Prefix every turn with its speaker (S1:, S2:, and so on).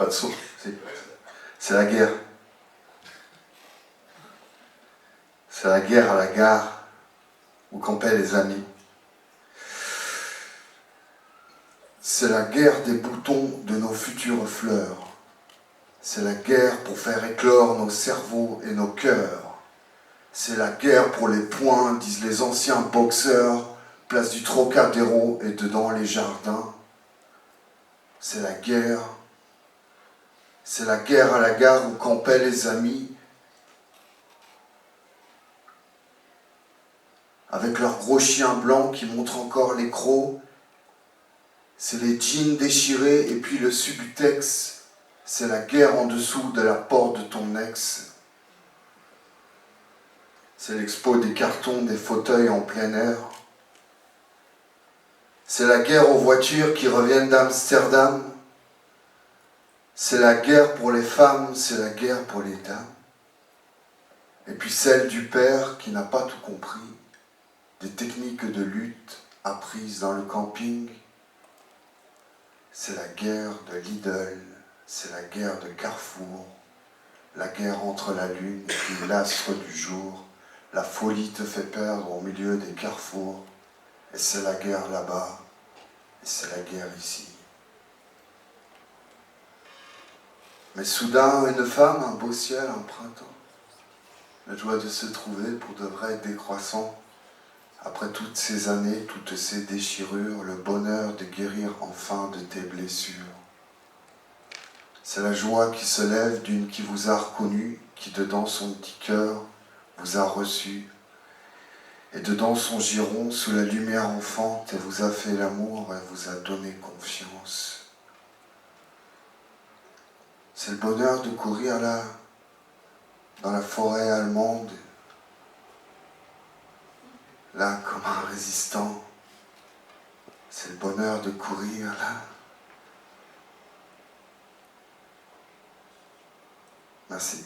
S1: Pas de son. C'est la guerre. C'est la guerre à la gare où campaient les amis. C'est la guerre des boutons de nos futures fleurs. C'est la guerre pour faire éclore nos cerveaux et nos cœurs. C'est la guerre pour les poings, disent les anciens boxeurs, place du Trocadéro et dedans les jardins. C'est la guerre à la gare où campaient les amis, avec leurs gros chiens blancs qui montrent encore les crocs. C'est les jeans déchirés et puis le subutex. C'est la guerre en dessous de la porte de ton ex. C'est l'expo des cartons, des fauteuils en plein air. C'est la guerre aux voitures qui reviennent d'Amsterdam. C'est la guerre pour les femmes, c'est la guerre pour les dames. Et puis celle du père qui n'a pas tout compris, des techniques de lutte apprises dans le camping. C'est la guerre de Lidl, c'est la guerre de Carrefour, la guerre entre la lune et puis l'astre du jour. La folie te fait perdre au milieu des carrefours, et c'est la guerre là-bas, et c'est la guerre ici. Mais soudain, une femme, un beau ciel, un printemps, la joie de se trouver pour de vrai décroissant. Après toutes ces années, toutes ces déchirures, le bonheur de guérir enfin de tes blessures. C'est la joie qui se lève d'une qui vous a reconnu, qui dedans son petit cœur vous a reçu. Et dedans son giron, sous la lumière enfante, elle vous a fait l'amour, elle vous a donné confiance. C'est le bonheur de courir là, dans la forêt allemande, là comme un résistant. C'est le bonheur de courir là. Merci.